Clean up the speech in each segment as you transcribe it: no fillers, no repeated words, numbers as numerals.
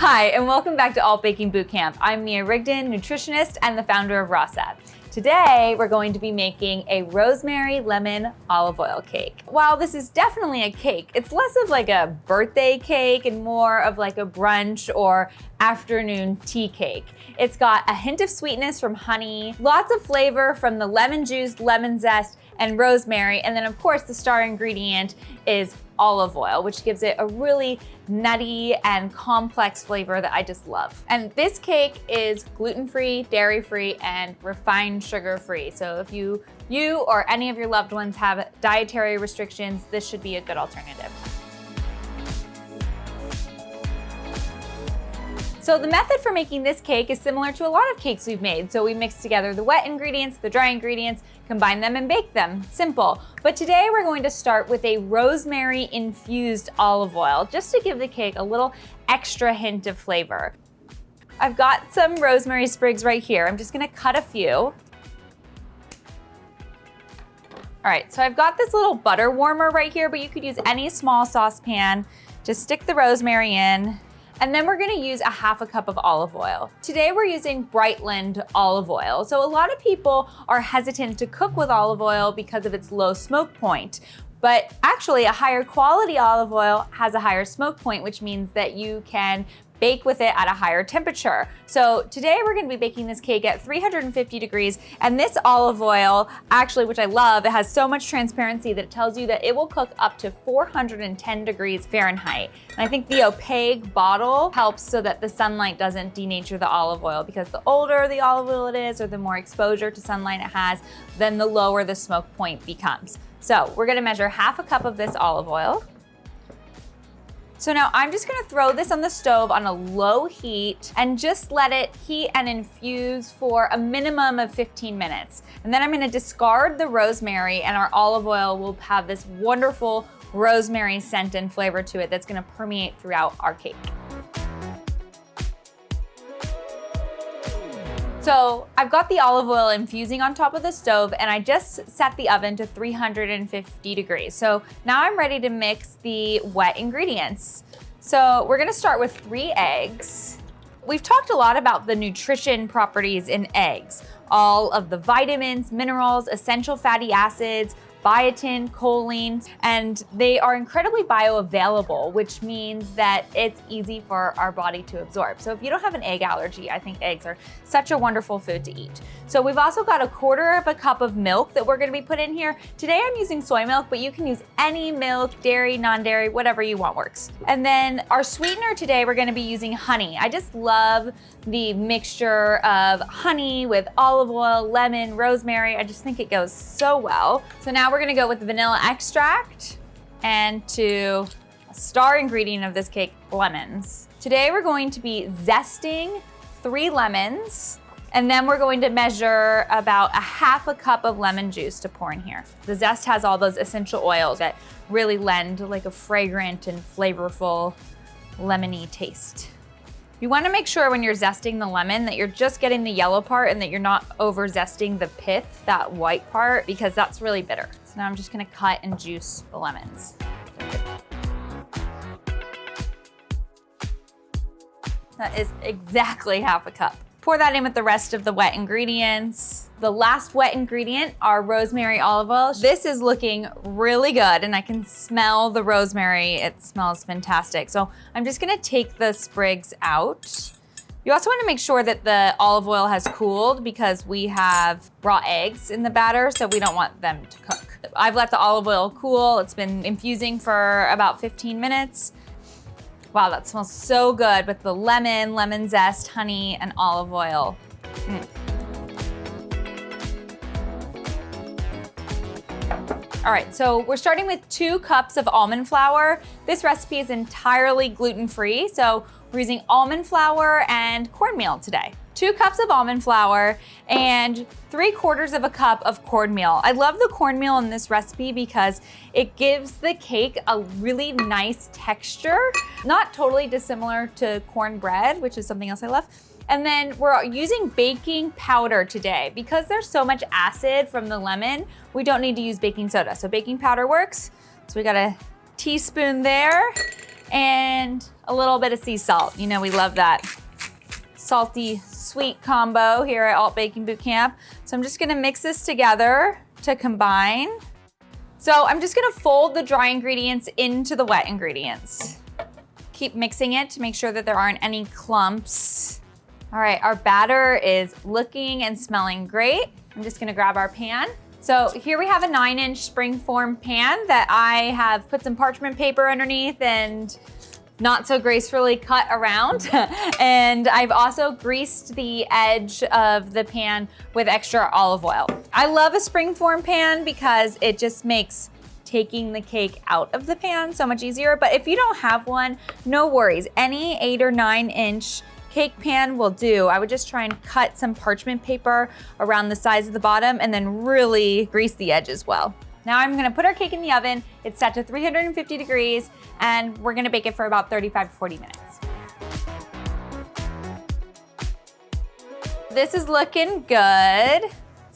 Hi, and welcome back to Alt Baking Bootcamp. I'm Mia Rigdon, nutritionist and the founder of Rawset. Today, we're going to be making a rosemary lemon olive oil cake. While this is definitely a cake, it's less of like a birthday cake and more of like a brunch or afternoon tea cake. It's got a hint of sweetness from honey, lots of flavor from the lemon juice, lemon zest, and rosemary, and then of course the star ingredient is olive oil, which gives it a really nutty and complex flavor that I just love. And this cake is gluten-free, dairy-free, and refined sugar-free. So if you or any of your loved ones have dietary restrictions, this should be a good alternative. So the method for making this cake is similar to a lot of cakes we've made. So we mix together the wet ingredients, the dry ingredients, combine them and bake them. Simple. But today we're going to start with a rosemary infused olive oil, just to give the cake a little extra hint of flavor. I've got some rosemary sprigs right here. I'm just gonna cut a few. All right, so I've got this little butter warmer right here, but you could use any small saucepan. Just stick the rosemary in. And then we're gonna use a half a cup of olive oil. Today we're using Brightland olive oil. So a lot of people are hesitant to cook with olive oil because of its low smoke point. But actually a higher quality olive oil has a higher smoke point, which means that you can bake with it at a higher temperature. So today we're gonna be baking this cake at 350 degrees, and this olive oil, actually, which I love, it has so much transparency that it tells you that it will cook up to 410 degrees Fahrenheit. And I think the opaque bottle helps so that the sunlight doesn't denature the olive oil, because the older the olive oil it is, or the more exposure to sunlight it has, then the lower the smoke point becomes. So we're gonna measure half a cup of this olive oil. So now I'm just gonna throw this on the stove on a low heat and just let it heat and infuse for a minimum of 15 minutes. And then I'm gonna discard the rosemary, and our olive oil will have this wonderful rosemary scent and flavor to it that's gonna permeate throughout our cake. So I've got the olive oil infusing on top of the stove, and I just set the oven to 350 degrees. So now I'm ready to mix the wet ingredients. So we're gonna start with 3 eggs. We've talked a lot about the nutrition properties in eggs. All of the vitamins, minerals, essential fatty acids, biotin, choline, and they are incredibly bioavailable, which means that it's easy for our body to absorb. So if you don't have an egg allergy, I think eggs are such a wonderful food to eat. So we've also got a quarter of a cup of milk that we're gonna be put in here. Today I'm using soy milk, but you can use any milk, dairy, non-dairy, whatever you want works. And then our sweetener today, we're gonna be using honey. I just love the mixture of honey with olive oil, lemon, rosemary. I just think it goes so well. So now we're gonna go with the vanilla extract and to a star ingredient of this cake, lemons. Today we're going to be zesting 3 lemons, and then we're going to measure about a half a cup of lemon juice to pour in here. The zest has all those essential oils that really lend like a fragrant and flavorful lemony taste. You wanna make sure when you're zesting the lemon that you're just getting the yellow part and that you're not over zesting the pith, that white part, because that's really bitter. So now I'm just gonna cut and juice the lemons. That is exactly half a cup. Pour that in with the rest of the wet ingredients. The last wet ingredient, our rosemary olive oil. This is looking really good, and I can smell the rosemary. It smells fantastic. So I'm just gonna take the sprigs out. You also wanna make sure that the olive oil has cooled, because we have raw eggs in the batter, so we don't want them to cook. I've let the olive oil cool. It's been infusing for about 15 minutes. Wow, that smells so good with the lemon zest, honey, and olive oil. All right, so we're starting with 2 cups of almond flour. This recipe is entirely gluten-free, so we're using almond flour and cornmeal today. 2 cups of almond flour and 3/4 of a cup of cornmeal. I love the cornmeal in this recipe because it gives the cake a really nice texture, not totally dissimilar to cornbread, which is something else I love. And then we're using baking powder today. Because there's so much acid from the lemon, we don't need to use baking soda. So baking powder works. So we got a teaspoon there and a little bit of sea salt. You know, we love that salty sweet combo here at Alt Baking Bootcamp. So I'm just gonna mix this together to combine. So I'm just gonna fold the dry ingredients into the wet ingredients. Keep mixing it to make sure that there aren't any clumps. All right, our batter is looking and smelling great. I'm just gonna grab our pan. So here we have a 9-inch springform pan that I have put some parchment paper underneath and not so gracefully cut around. And I've also greased the edge of the pan with extra olive oil. I love a springform pan because it just makes taking the cake out of the pan so much easier. But if you don't have one, no worries. Any 8 or 9-inch cake pan will do. I would just try and cut some parchment paper around the sides of the bottom and then really grease the edge as well. Now I'm gonna put our cake in the oven. It's set to 350 degrees and we're gonna bake it for about 35 to 40 minutes. This is looking good,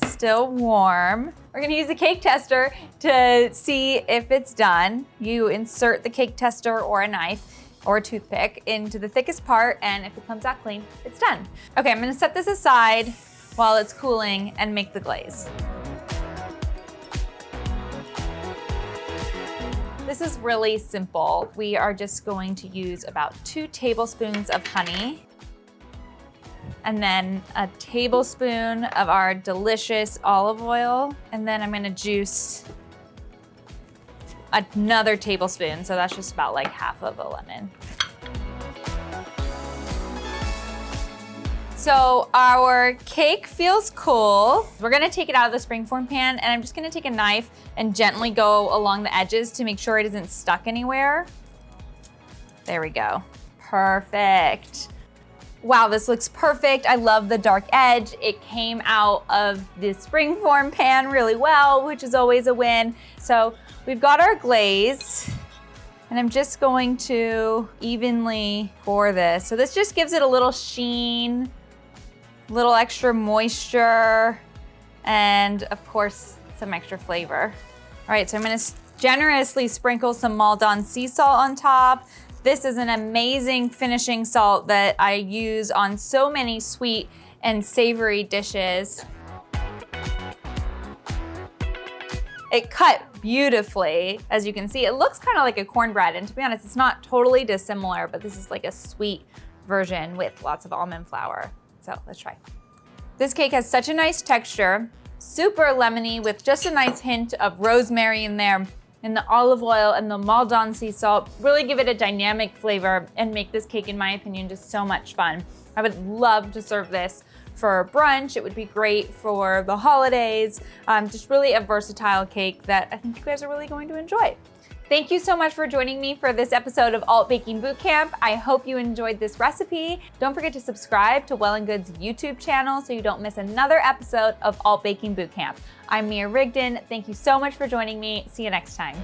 still warm. We're gonna use the cake tester to see if it's done. You insert the cake tester or a knife or a toothpick into the thickest part, and if it comes out clean, it's done. Okay, I'm gonna set this aside while it's cooling and make the glaze. This is really simple. We are just going to use about 2 tablespoons of honey and then a tablespoon of our delicious olive oil. And then I'm gonna juice another tablespoon. So that's just about like half of a lemon. So our cake feels cool. We're gonna take it out of the springform pan and I'm just gonna take a knife and gently go along the edges to make sure it isn't stuck anywhere. There we go, perfect. Wow, this looks perfect. I love the dark edge. It came out of the springform pan really well, which is always a win. So we've got our glaze. And I'm just going to evenly pour this. So this just gives it a little sheen, little extra moisture, and of course, some extra flavor. All right, so I'm gonna generously sprinkle some Maldon sea salt on top. This is an amazing finishing salt that I use on so many sweet and savory dishes. It cut beautifully, as you can see. It looks kind of like a cornbread, and to be honest, it's not totally dissimilar, but this is like a sweet version with lots of almond flour. So let's try. This cake has such a nice texture, super lemony with just a nice hint of rosemary in there, and the olive oil and the Maldon sea salt really give it a dynamic flavor and make this cake, in my opinion, just so much fun. I would love to serve this for brunch. It would be great for the holidays. Just really a versatile cake that I think you guys are really going to enjoy. Thank you so much for joining me for this episode of Alt Baking Bootcamp. I hope you enjoyed this recipe. Don't forget to subscribe to Well+Good's YouTube channel so you don't miss another episode of Alt Baking Bootcamp. I'm Mia Rigdon. Thank you so much for joining me. See you next time.